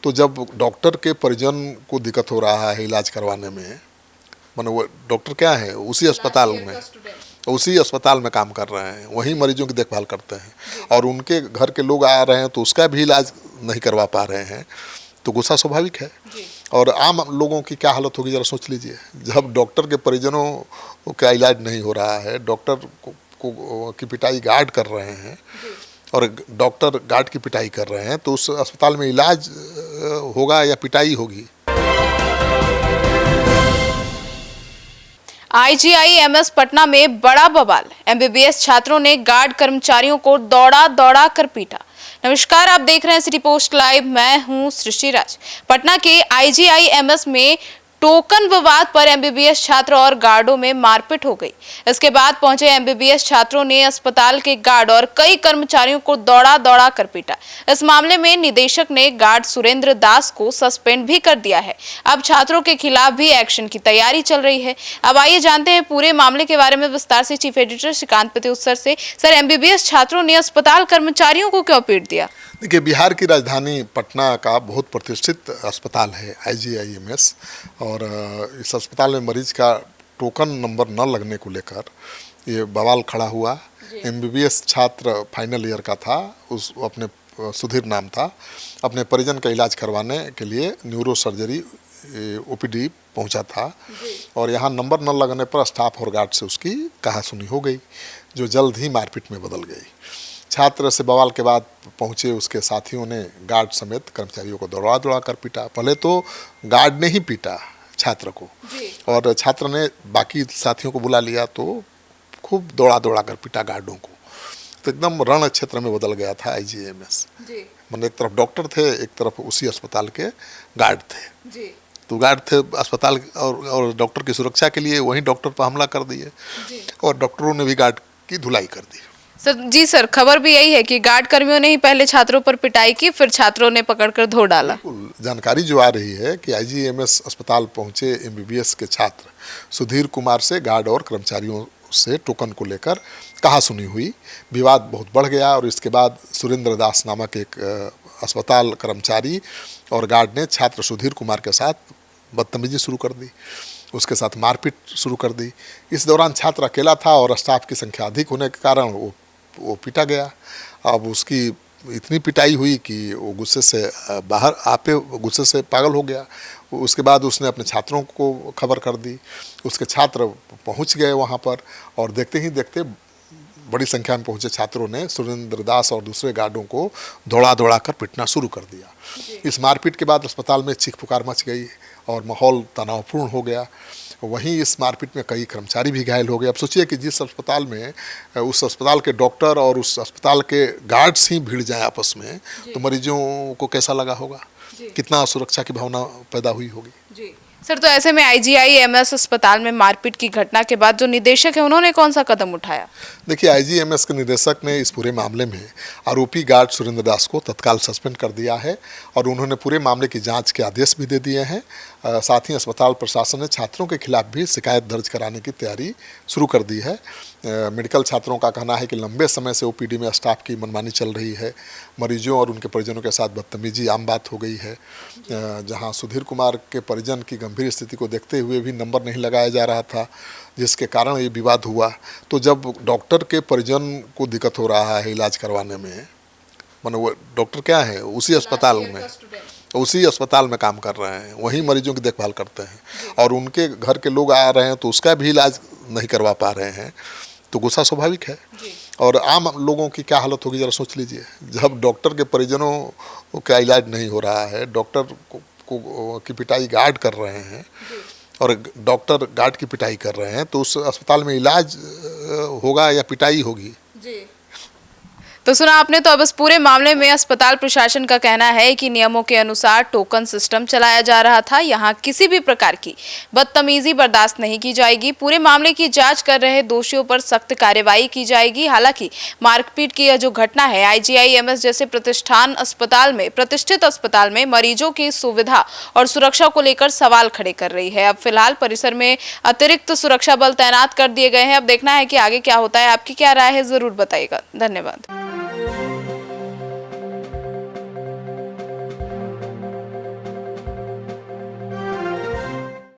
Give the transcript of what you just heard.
तो जब डॉक्टर के परिजन को दिक्कत हो रहा है इलाज करवाने में, मानो वो डॉक्टर क्या है उसी अस्पताल में काम कर रहे हैं, वहीं मरीजों की देखभाल करते हैं और उनके घर के लोग आ रहे हैं तो उसका भी इलाज नहीं करवा पा रहे हैं, तो गुस्सा स्वाभाविक है। और आम लोगों की क्या हालत होगी जरा सोच लीजिए, जब डॉक्टर के परिजनों का इलाज नहीं हो रहा है, डॉक्टर को की पिटाई गार्ड कर रहे हैं और डॉक्टर गार्ड की पिटाई कर रहे हैं, तो उस अस्पताल में इलाज होगा या पिटाई होगी। आईजीआईएमएस पटना में बड़ा बवाल, एमबीबीएस छात्रों ने गार्ड कर्मचारियों को दौड़ा दौड़ा कर पीटा। नमस्कार, आप देख रहे हैं सिटी पोस्ट लाइव, मैं हूं सृष्टि राज। पटना के आईजीआईएमएस में टोकन विवाद पर एमबीबीएस छात्र और गार्डों में मारपीट हो गई। इसके बाद पहुंचे एमबीबीएस छात्रों ने अस्पताल के गार्ड और कई कर्मचारियों को दौड़ा दौड़ा कर पीटा। इस मामले में निदेशक ने गार्ड सुरेंद्र दास को सस्पेंड भी कर दिया है। अब छात्रों के खिलाफ भी एक्शन की तैयारी चल रही है। अब आइए जानते हैं पूरे मामले के बारे में विस्तार से चीफ एडिटर श्रीकांत प्रत्युत्तर से। सर, एमबीबीएस छात्रों ने अस्पताल कर्मचारियों को क्यों पीट दिया? देखिए, बिहार की राजधानी पटना का बहुत प्रतिष्ठित अस्पताल है आईजीआईएमएस, और इस अस्पताल में मरीज का टोकन नंबर न लगने को लेकर ये बवाल खड़ा हुआ। एमबीबीएस छात्र फाइनल ईयर का था, उस अपने सुधीर नाम था, अपने परिजन का इलाज करवाने के लिए न्यूरो सर्जरी ओपीडी पहुंचा था और यहाँ नंबर न लगने पर स्टाफ और गार्ड से उसकी कहासुनी हो गई, जो जल्द ही मारपीट में बदल गई। छात्र से बवाल के बाद पहुंचे उसके साथियों ने गार्ड समेत कर्मचारियों को दौड़ा दौड़ा कर पीटा। पहले तो गार्ड ने ही पीटा छात्र को और छात्र ने बाकी साथियों को बुला लिया तो खूब दौड़ा दौड़ा कर पीटा गार्डों को। तो एकदम रण क्षेत्र में बदल गया था आईजीआईएमएस। मतलब एक तरफ डॉक्टर थे, एक तरफ उसी अस्पताल के गार्ड थे। तो गार्ड थे अस्पताल और डॉक्टर की सुरक्षा के लिए वहीं डॉक्टर पर हमला कर दिए और डॉक्टरों ने भी गार्ड की धुलाई कर दी। सर, खबर भी यही है कि गार्ड कर्मियों ने ही पहले छात्रों पर पिटाई की, फिर छात्रों ने पकड़कर धो डाला। जानकारी जो आ रही है कि आईजीआईएमएस अस्पताल पहुंचे एमबीबीएस के छात्र सुधीर कुमार से गार्ड और कर्मचारियों से टोकन को लेकर कहासुनी हुई, विवाद बहुत बढ़ गया और इसके बाद सुरेंद्र दास नामक एक अस्पताल कर्मचारी और गार्ड ने छात्र सुधीर कुमार के साथ बदतमीजी शुरू कर दी, उसके साथ मारपीट शुरू कर दी। इस दौरान छात्र अकेला था और स्टाफ की संख्या अधिक होने के कारण वो पीटा गया। अब उसकी इतनी पिटाई हुई कि वो गुस्से से गुस्से से पागल हो गया। उसके बाद उसने अपने छात्रों को खबर कर दी, उसके छात्र पहुंच गए वहां पर और देखते ही देखते बड़ी संख्या में पहुंचे छात्रों ने सुरेंद्र दास और दूसरे गार्डों को दौड़ा दौड़ा कर पीटना शुरू कर दिया। इस मारपीट के बाद अस्पताल में चीख पुकार मच गई और माहौल तनावपूर्ण हो गया। वहीं इस मारपीट में कई कर्मचारी भी घायल हो गए। अब सोचिए कि जिस अस्पताल में उस अस्पताल के डॉक्टर और उस अस्पताल के गार्ड्स ही भिड़ जाएं आपस में, तो मरीजों को कैसा लगा होगा, कितना असुरक्षा की भावना पैदा हुई होगी। सर, तो ऐसे में आईजीआईएमएस अस्पताल में मारपीट की घटना के बाद जो निदेशक है उन्होंने कौन सा कदम उठाया? देखिए, आईजीआईएमएस के निदेशक ने इस पूरे मामले में आरोपी गार्ड सुरेंद्र दास को तत्काल सस्पेंड कर दिया है और उन्होंने पूरे मामले की जांच के आदेश भी दे दिए हैं। साथ ही अस्पताल प्रशासन ने छात्रों के खिलाफ भी शिकायत दर्ज कराने की तैयारी शुरू कर दी है। मेडिकल छात्रों का कहना है कि लंबे समय से ओपीडी में स्टाफ की मनमानी चल रही है, मरीजों और उनके परिजनों के साथ बदतमीजी आम बात हो गई है। जहां सुधीर कुमार के परिजन की गंभीर स्थिति को देखते हुए भी नंबर नहीं लगाया जा रहा था, जिसके कारण ये विवाद हुआ। तो जब डॉक्टर के परिजन को दिक्कत हो रहा है इलाज करवाने में, मानो वो डॉक्टर क्या है उसी अस्पताल में काम कर रहे हैं, वहीं मरीजों की देखभाल करते हैं और उनके घर के लोग आ रहे हैं तो उसका भी इलाज नहीं करवा पा रहे हैं, तो गुस्सा स्वाभाविक है। और आम लोगों की क्या हालत होगी जरा सोच लीजिए, जब डॉक्टर के परिजनों का इलाज नहीं हो रहा है, डॉक्टर को की पिटाई गार्ड कर रहे हैं और डॉक्टर गार्ड की पिटाई कर रहे हैं, तो उस अस्पताल में इलाज होगा या पिटाई होगी। तो सुना आपने। तो अब इस पूरे मामले में अस्पताल प्रशासन का कहना है कि नियमों के अनुसार टोकन सिस्टम चलाया जा रहा था, यहाँ किसी भी प्रकार की बदतमीजी बर्दाश्त नहीं की जाएगी। पूरे मामले की जांच कर रहे दोषियों पर सख्त कार्रवाई की जाएगी। हालांकि मारपीट की यह जो घटना है आईजीआईएमएस जैसे प्रतिष्ठित अस्पताल में मरीजों की सुविधा और सुरक्षा को लेकर सवाल खड़े कर रही है। अब फिलहाल परिसर में अतिरिक्त सुरक्षा बल तैनात कर दिए गए हैं। अब देखना है कि आगे क्या होता है। आपकी क्या राय है, जरूर बताइएगा। धन्यवाद।